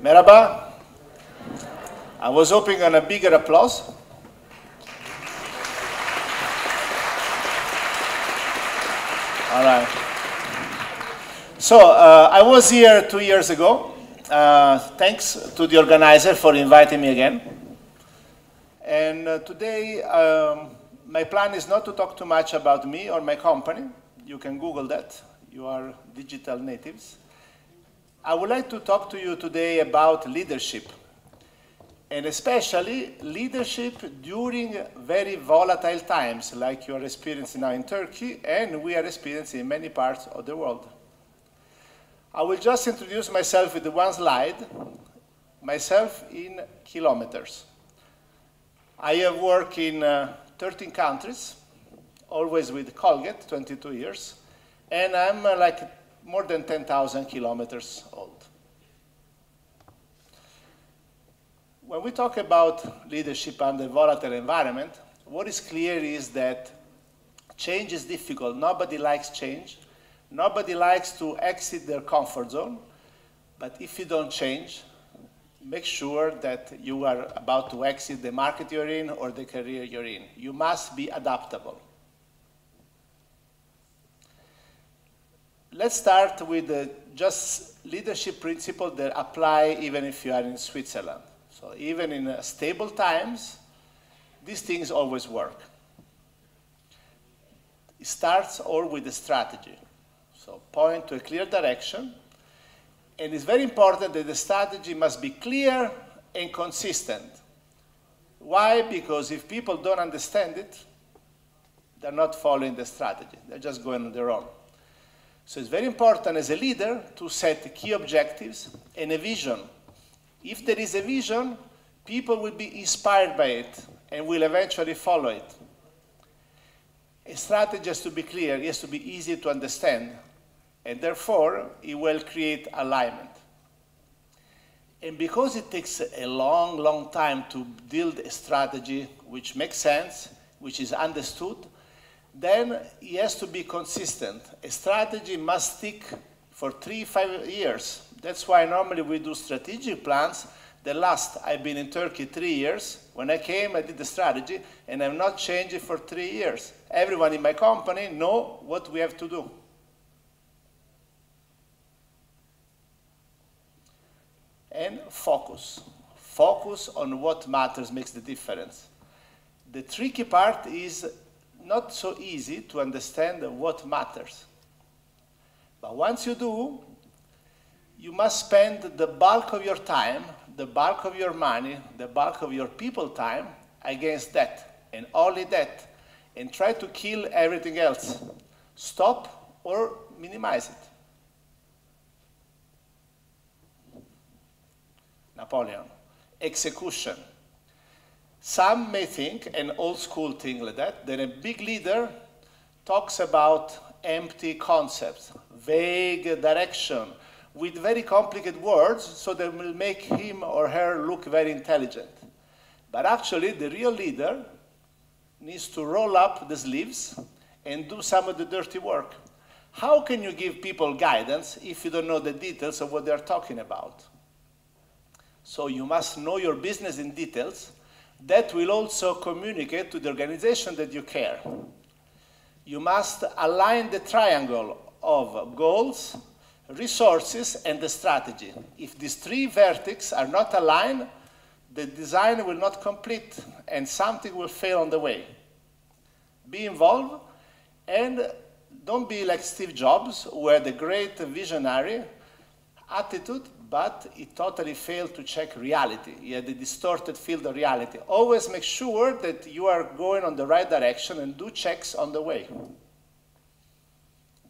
Merhaba. I was hoping on a bigger applause. All right. So I was here 2 years ago. Thanks to the organizer for inviting me again. And today, my plan is not to talk too much about me or my company. You can Google that. You are digital natives. I would like to talk to you today about leadership, and especially leadership during very volatile times like you are experiencing now in Turkey and we are experiencing in many parts of the world. I will just introduce myself with one slide, myself in kilometers. I have worked in 13 countries, always with Colgate, 22 years, and I'm like more than 10,000 kilometers old. When we talk about leadership under volatile environment, what is clear is that change is difficult. Nobody likes change. Nobody likes to exit their comfort zone. But if you don't change, make sure that you are about to exit the market you're in or the career you're in. You must be adaptable. Let's start with just leadership principles that apply even if you are in Switzerland. So even in stable times, these things always work. It starts all with a strategy. So point to a clear direction. And it's very important that the strategy must be clear and consistent. Why? Because if people don't understand it, they're not following the strategy. They're just going on their own. So it's very important as a leader to set key objectives and a vision. If there is a vision, people will be inspired by it and will eventually follow it. A strategy has to be clear, it has to be easy to understand, and therefore it will create alignment. And because it takes a long, long time to build a strategy which makes sense, which is understood, then it has to be consistent. A strategy must stick for 3-5 years. That's why normally we do strategic plans that last. I've been in Turkey 3 years. When I came, I did the strategy, and I've not changed it for 3 years. Everyone in my company knows what we have to do. And focus. Focus on what matters, makes the difference. The tricky part is not so easy to understand what matters. But once you do, you must spend the bulk of your time, the bulk of your money, the bulk of your people time against that, and only that, and try to kill everything else. Stop or minimize it. Napoleon. Execution. Some may think, an old school thing like that a big leader talks about empty concepts, vague direction, with very complicated words, so they will make him or her look very intelligent. But actually, the real leader needs to roll up the sleeves and do some of the dirty work. How can you give people guidance if you don't know the details of what they're talking about? So you must know your business in details. That will also communicate to the organization that you care. You must align the triangle of goals, resources, and the strategy. If these three vertices are not aligned, the design will not complete and something will fail on the way. Be involved and don't be like Steve Jobs, who had a great visionary attitude, but he totally failed to check reality. He had a distorted field of reality. Always make sure that you are going on the right direction and do checks on the way.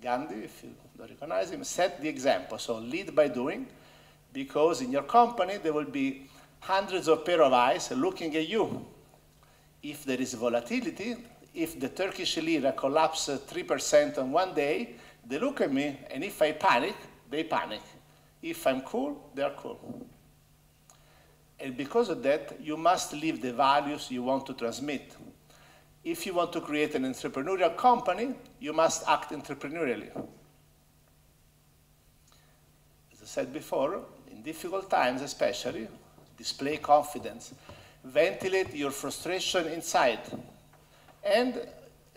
Gandhi, if you don't recognize him, set the example. So lead by doing, because in your company there will be hundreds of pair of eyes looking at you. If there is volatility, if the Turkish lira collapses 3% on one day, they look at me, and if I panic, they panic. If I'm cool, they're cool. And because of that, you must live the values you want to transmit. If you want to create an entrepreneurial company, you must act entrepreneurially. As I said before, in difficult times especially, display confidence, ventilate your frustration inside. And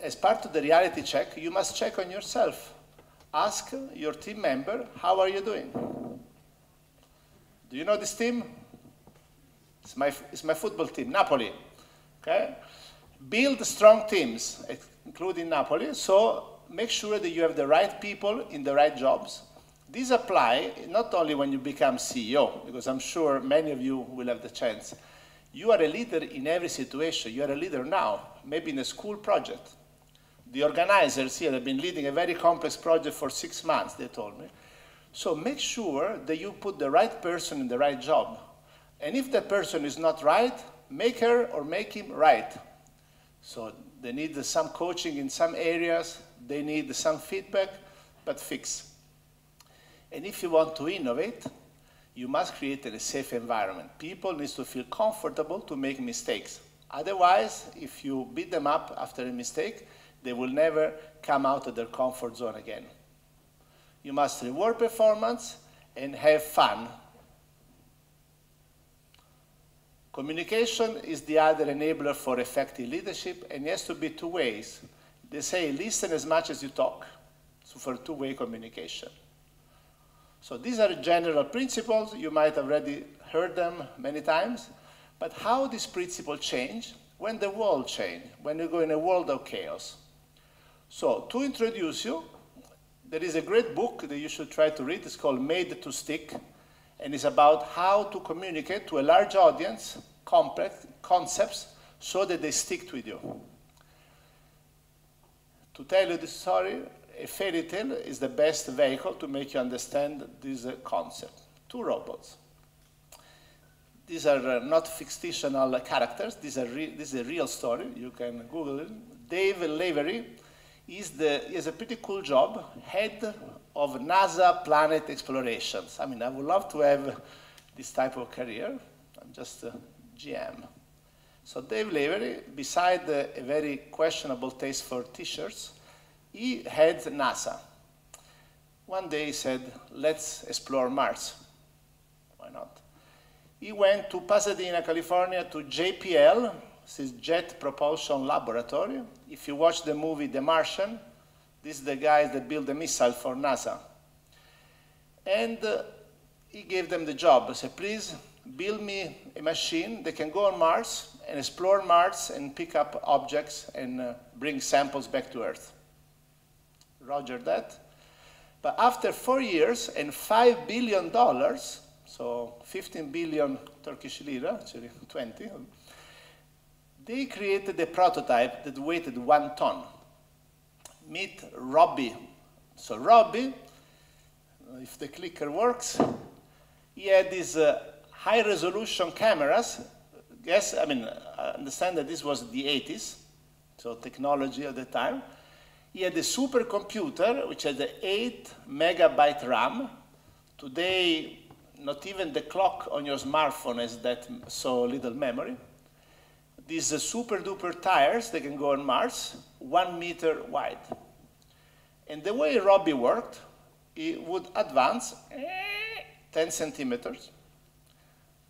as part of the reality check, you must check on yourself. Ask your team member, how are you doing? Do you know this team? It's my football team, Napoli. Okay? Build strong teams, including Napoli, so make sure that you have the right people in the right jobs. These apply not only when you become CEO, because I'm sure many of you will have the chance. You are a leader in every situation. You are a leader now, maybe in a school project. The organizers here have been leading a very complex project for 6 months, they told me. So make sure that you put the right person in the right job. And if that person is not right, make her or make him right. So they need some coaching in some areas, they need some feedback, but fix. And if you want to innovate, you must create a safe environment. People need to feel comfortable to make mistakes. Otherwise, if you beat them up after a mistake, they will never come out of their comfort zone again. You must reward performance and have fun. Communication is the other enabler for effective leadership, and it has to be two ways. They say listen as much as you talk, so for two-way communication. So these are general principles. You might have already heard them many times. But how these principles change when the world changes, when you go in a world of chaos. So to introduce you, there is a great book that you should try to read. It's called Made to Stick, and it's about how to communicate to a large audience complex concepts so that they stick with you. To tell you this story, a fairy tale is the best vehicle to make you understand this concept. Two robots. These are not fictional characters. This is a real story. You can Google it. Dave Lavery has a pretty cool job, head of NASA planet explorations. I mean, I would love to have this type of career. I'm just a GM. So Dave Lavery, beside a very questionable taste for t-shirts, he heads NASA. One day he said, let's explore Mars. Why not? He went to Pasadena, California, to JPL, this is Jet Propulsion Laboratory. If you watch the movie The Martian, this is the guys that built the missile for NASA. And he gave them the job. He said, please build me a machine that can go on Mars and explore Mars and pick up objects and bring samples back to Earth. Roger that. But after 4 years and $5 billion, so 15 billion Turkish lira, actually 20, they created a prototype that weighed 1 ton. Meet Robbie. So Robbie, if the clicker works, he had these high-resolution cameras. Yes, I mean, I understand that this was the 80s, so technology at the time. He had a supercomputer, which had 8 megabyte RAM. Today, not even the clock on your smartphone has that so little memory. These super-duper tires, they can go on Mars, 1 meter wide. And the way Robbie worked, he would advance 10 centimeters.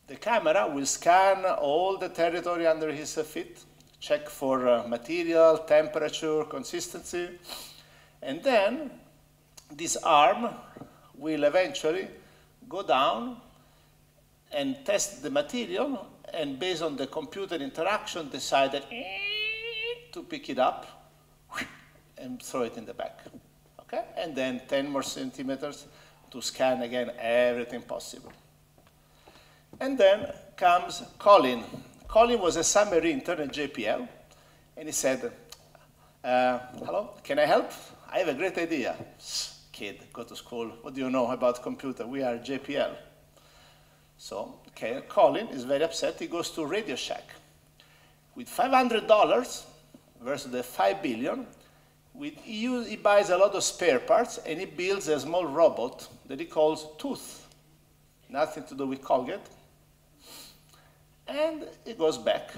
The camera will scan all the territory under his feet, check for material, temperature, consistency, and then this arm will eventually go down and test the material, and based on the computer interaction, decide that to pick it up and throw it in the back. Okay? And then 10 more centimeters to scan again everything possible. And then comes Colin. Colin was a summer intern at JPL, and he said, hello, can I help? I have a great idea. Kid, go to school. What do you know about computer? We are JPL. So, okay, Colin is very upset. He goes to Radio Shack. With $500 versus the $5 billion, he buys a lot of spare parts, and he builds a small robot that he calls Tooth. Nothing to do with Colgate. And he goes back,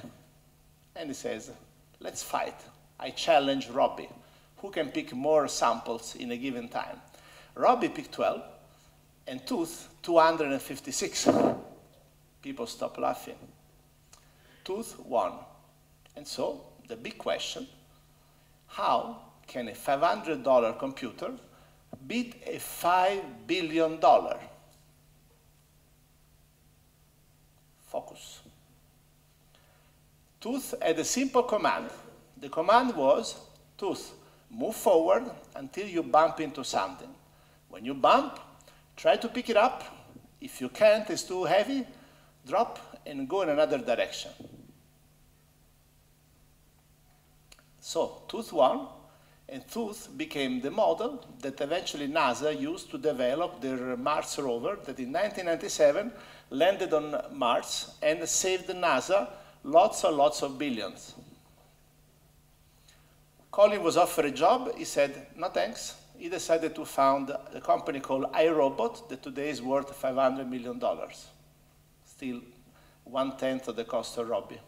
and he says, let's fight. I challenge Robbie. Who can pick more samples in a given time? Robbie picked 12. and tooth, 256. People stopped laughing. Tooth won. And so, the big question, how can a $500 computer beat a $5 billion? Focus. Tooth had a simple command. The command was, tooth, move forward until you bump into something. When you bump, try to pick it up. If you can't, it's too heavy, drop and go in another direction. So Tooth won, and Tooth became the model that eventually NASA used to develop their Mars rover that in 1997 landed on Mars and saved NASA lots and lots of billions. Colin was offered a job. He said, no thanks. He decided to found a company called iRobot that today is worth $500 million. Still 1/10 of the cost of Robbie.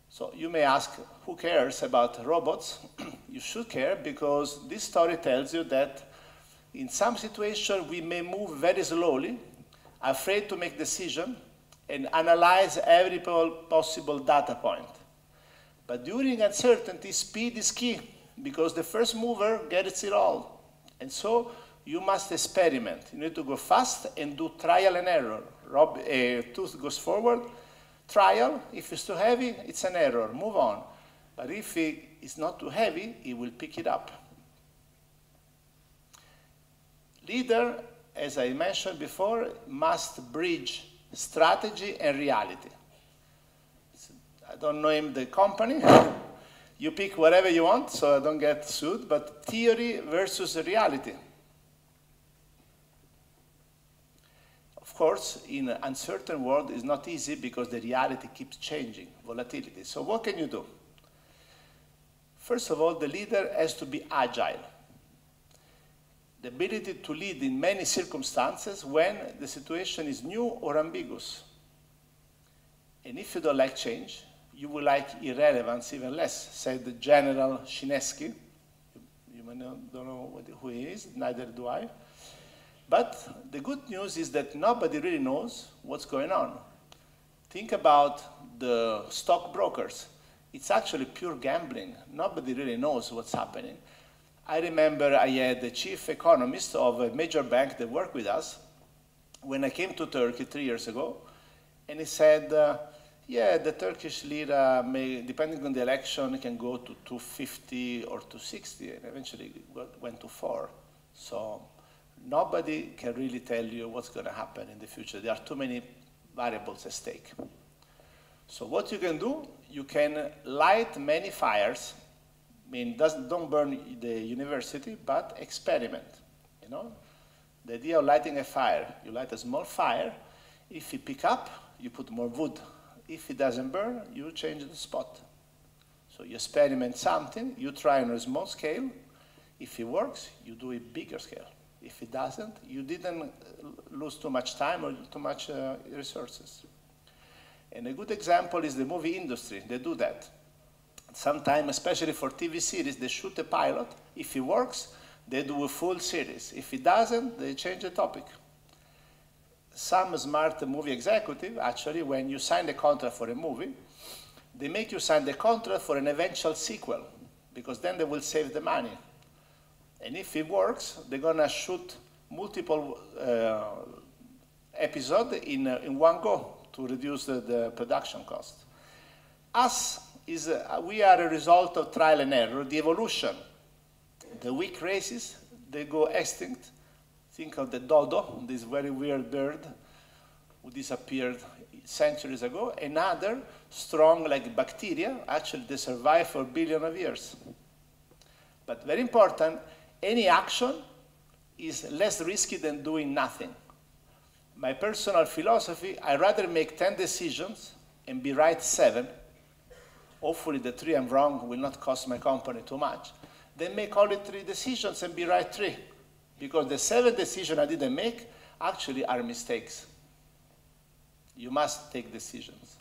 So you may ask, who cares about robots? You should care because this story tells you that in some situations we may move very slowly, afraid to make decisions, and analyze every possible data point. But during uncertainty, speed is key because the first mover gets it all. And so you must experiment. You need to go fast and do trial and error. Tooth goes forward, trial. If it's too heavy, it's an error. Move on. But if it's not too heavy, it will pick it up. Leader, as I mentioned before, must bridge strategy and reality. I don't name the company. You pick whatever you want, so I don't get sued, but theory versus reality. Of course, in an uncertain world, it's not easy because the reality keeps changing, volatility. So what can you do? First of all, the leader has to be agile. The ability to lead in many circumstances when the situation is new or ambiguous. And if you don't like change, you will like irrelevance even less, said General Shinesky. You may don't know who he is, neither do I. But the good news is that nobody really knows what's going on. Think about the stockbrokers. It's actually pure gambling. Nobody really knows what's happening. I remember I had the chief economist of a major bank that worked with us when I came to Turkey 3 years ago, and he said, yeah, the Turkish lira may, depending on the election, can go to 250 or 260, and eventually went to 4. So nobody can really tell you what's going to happen in the future. There are too many variables at stake. So what you can do, you can light many fires. I mean, don't burn the university, but experiment. You know, the idea of lighting a fire, you light a small fire. If you pick up, you put more wood. If it doesn't burn, you change the spot. So you experiment something, you try on a small scale. If it works, you do a bigger scale. If it doesn't, you didn't lose too much time or too much resources. And a good example is the movie industry. They do that. Sometimes, especially for TV series, they shoot a pilot. If it works, they do a full series. If it doesn't, they change the topic. Some smart movie executive, actually, when you sign the contract for a movie, they make you sign the contract for an eventual sequel, because then they will save the money. And if it works, they're going to shoot multiple episodes in one go to reduce the production cost. We are a result of trial and error, the evolution. The weak races, they go extinct. Think of the dodo, this very weird bird who disappeared centuries ago. Another strong, like bacteria, actually they survive for billions of years. But very important, any action is less risky than doing nothing. My personal philosophy, I'd rather make 10 decisions and be right 7. Hopefully the 3 I'm wrong will not cost my company too much. Then make only 3 decisions and be right 3. Because the 7 decisions I didn't make actually are mistakes. You must take decisions.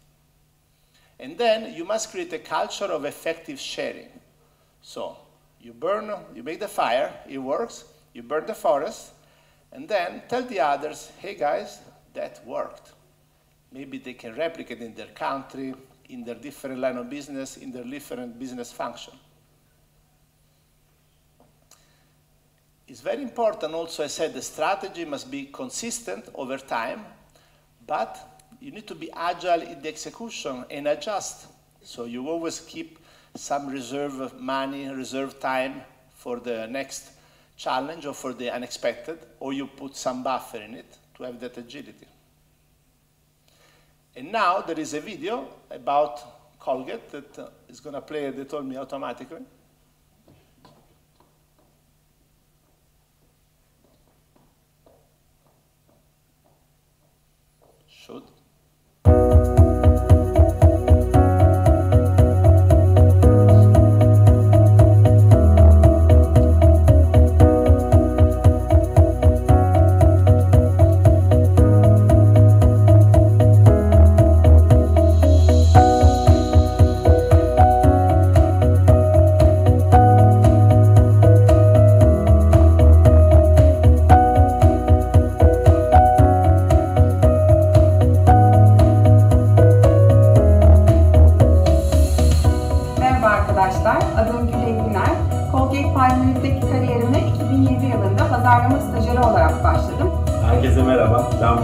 And then you must create a culture of effective sharing. So you make the fire, it works, you burn the forest, and then tell the others, hey guys, that worked. Maybe they can replicate in their country, in their different line of business, in their different business function. It's very important also, I said, the strategy must be consistent over time, but you need to be agile in the execution and adjust. So you always keep some reserve money, reserve time for the next challenge or for the unexpected, or you put some buffer in it to have that agility. And now there is a video about Colgate that is going to play, they told me, automatically. Should. Herkese merhaba, ben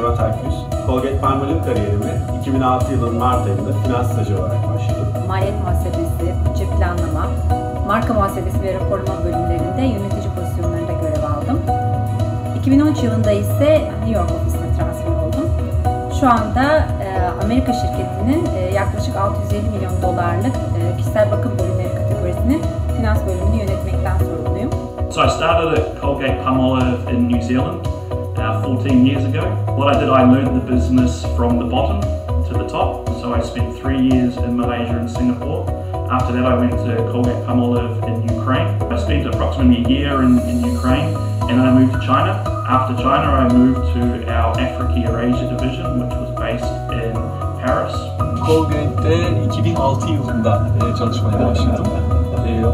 Colgate Palmolive kariyerime 2006 yılının Mart ayında finans stajı olarak başladım. Maliyet muhasebesi, bütçe planlama, marka muhasebesi ve raporlama bölümlerinde yönetici pozisyonlarında görev aldım. 2013 yılında ise New York ofisine transfer oldum. Şu anda Amerika şirketinin yaklaşık 650 milyon dolarlık kişisel bakım bölümleri kategorisinin finans bölümünü yönetmekten sorumluyum. So I started at Colgate Palmolive in New Zealand 14 years ago. What I did, I learned the business from the bottom to the top. So I spent 3 years in Malaysia and Singapore. After that I went to Colgate Palmolive in Ukraine. I spent approximately a year in Ukraine and then I moved to China. After China I moved to our Africa-Eurasia division which was based in Paris. Colgate'de 2006 yılında çalışmaya başladım.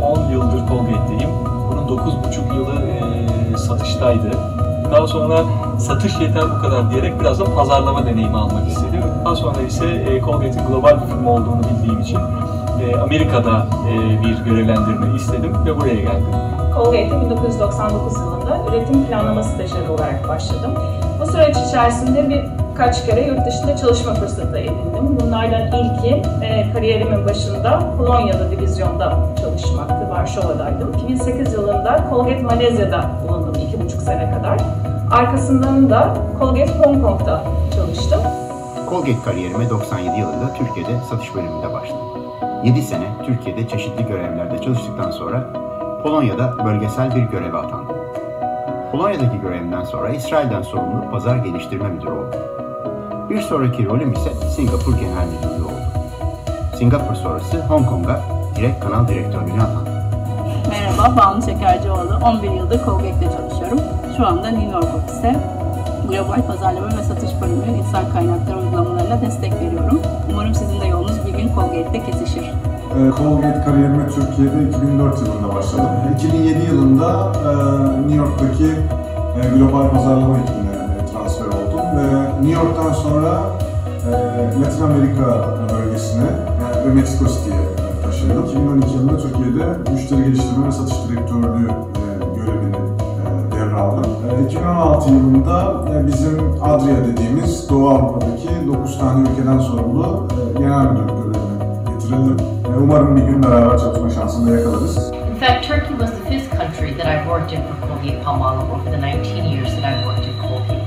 10 yıldır Colgate'deyim. Bunun 9,5 yılı satıştaydı. Daha sonra satış yeter bu kadar diyerek biraz da pazarlama deneyimi almak istedim. Daha sonra ise Colgate'in global bir firma olduğunu bildiğim için Amerika'da bir görevlendirme istedim ve buraya geldim. Colgate'e 1999 yılında üretim planlama stajyeri olarak başladım. Bu süreç içerisinde birkaç kere yurt dışında çalışma fırsatı edindim. Bunlardan ilki kariyerimin başında Polonya'da divizyonda çalışmaktı, Varşova'daydım. 2008 yılında Colgate Malezya'da bulundum 2,5 sene kadar. Arkasından da Colgate Hong Kong'da çalıştım. Colgate kariyerime 97 yılında Türkiye'de satış bölümünde başladım. 7 sene Türkiye'de çeşitli görevlerde çalıştıktan sonra Polonya'da bölgesel bir göreve atandım. Polonya'daki görevimden sonra İsrail'den sorumlu pazar geliştirme müdürü oldum. Bir sonraki rolüm ise Singapur Genel Müdürlüğü oldu. Singapur sonrası Hong Kong'a direkt kanal direktörlüğüne atandım. Merhaba, Banu Şekercioğlu. 11 yıldır Colgate'de çalışıyorum. Şu anda New York ofiste global pazarlama ve satış bölümü insan kaynakları uygulamalarına destek veriyorum. Umarım sizin de yolunuz bir gün Colgate'de kesişir. Colgate kariyerime Türkiye'de 2004 yılında başladım. 2007 yılında New York'taki global pazarlama ekibine transfer oldum ve New York'tan sonra Latin Amerika bölgesine ve Meksiko City'ye taşındım. 2012 yılında Türkiye'de müşteri geliştirme ve satış direktörlüğü görevini devraldım. 2016 yılında bizim Adria dediğimiz Doğu Avrupa'daki 9 tane ülkeden sorumlu genel müdürlük görevine getirildim. Umarım bir gün beraber çalışma şansını da yakalarız. In fact, Turkey was the 5th country that I've worked in for Colgate Palmolive over the 19 years that I've worked at Colgate.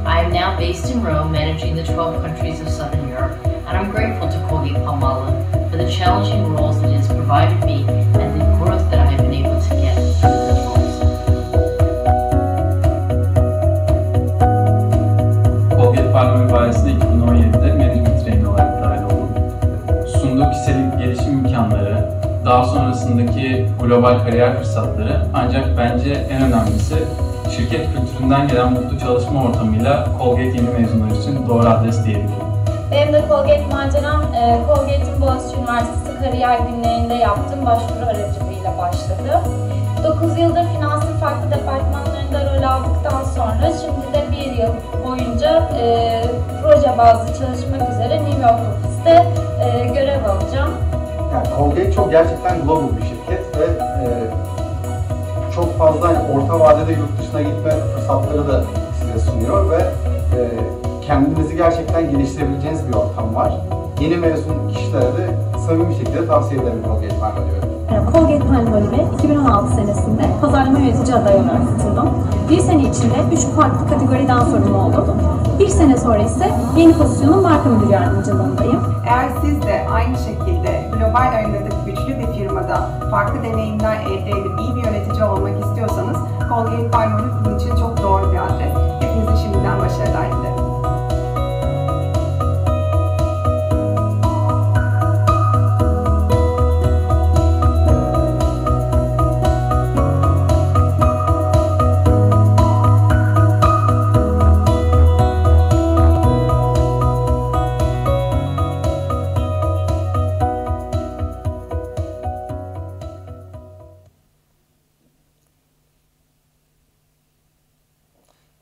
I am now based in Rome, managing the 12 countries of Southern Europe, and I'm grateful to Colgate Palmolive for the challenging roles it has provided me and the growth that I have been able to get through those roles. Colgate Palmolive sayesinde 2017'de management trainee olarak dahil oldum. Sunduğu kişisel gelişim imkanları, daha sonrasındaki global kariyer fırsatları, ancak bence en önemlisi şirket kültüründen gelen mutlu çalışma ortamıyla Colgate yeni mezunlar için doğru adres diyebilirim. Benim de Colgate maceram, Colgate'in Boğaziçi Üniversitesi kariyer günlerinde yaptığım başvuru aracılığıyla başladı. 9 yıldır finansın farklı departmanlarında rol aldıktan sonra şimdi bazlı çalışmak üzere New York ofiste görev alacağım. Yani Colgate çok gerçekten global bir şirket ve çok fazla orta vadede yurt dışına gitme fırsatları da size sunuyor ve kendinizi gerçekten geliştirebileceğiniz bir ortam var. Yeni mezun kişilere de samimi bir şekilde tavsiye ederim Colgate Palmolive'i. Colgate Palmolive 2016 senesinde pazarlama yönetici adayı olarak katıldım. Bir sene içinde 3 farklı kategoriden sorumlu oldum. Bir sene sonra ise yeni pozisyonum marka müdürü yardımcılığındayım. Eğer siz de aynı şekilde global arenada güçlü bir firmada farklı deneyimler elde edip iyi bir yönetici olmak istiyorsanız Colgate Palmolive bunun için çok doğru bir adres. Hepinize şimdiden başarılar dilerim.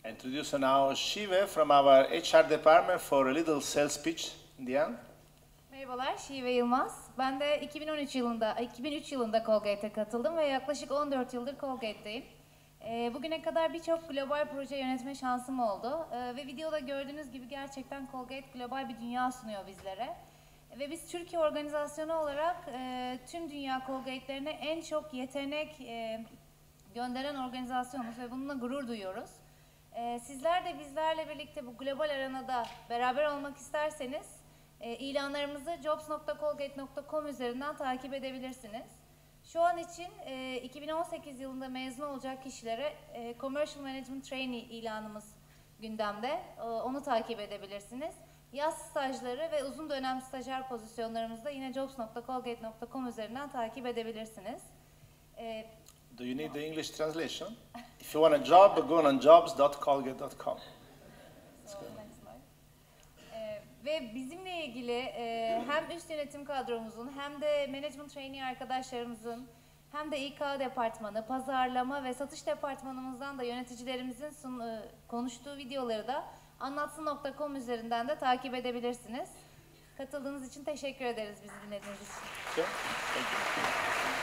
Introduce now Shive from our HR department for a little sales pitch in the end. Merhabalar, Şive Yılmaz. Ben de 2003 yılında Colgate'e katıldım ve yaklaşık 14 yıldır Colgate'deyim. Bugüne kadar birçok global proje yönetme şansım oldu. Ve videoda gördüğünüz gibi gerçekten Colgate global bir dünya sunuyor bizlere. Ve biz Türkiye organizasyonu olarak tüm dünya Colgate'lerine en çok yetenek gönderen organizasyonuz ve bununla gurur duyuyoruz. Sizler de bizlerle birlikte bu global arenada beraber olmak isterseniz ilanlarımızı jobs.colgate.com üzerinden takip edebilirsiniz. Şu an için 2018 yılında mezun olacak kişilere Commercial Management Trainee ilanımız gündemde. Onu takip edebilirsiniz. Yaz stajları ve uzun dönem stajyer pozisyonlarımızı da yine jobs.colgate.com üzerinden takip edebilirsiniz. Do you need the English translation? If you want a job, go on jobs.colgate.com. Ve bizimle ilgili hem üst yönetim kadromuzun hem de management trainee arkadaşlarımızın hem de İK departmanı, pazarlama ve satış departmanımızdan da yöneticilerimizin konuştuğu videoları da anlatsın.com üzerinden de takip edebilirsiniz. Katıldığınız için teşekkür ederiz bizi dinlediğiniz için. Okay. Thank you.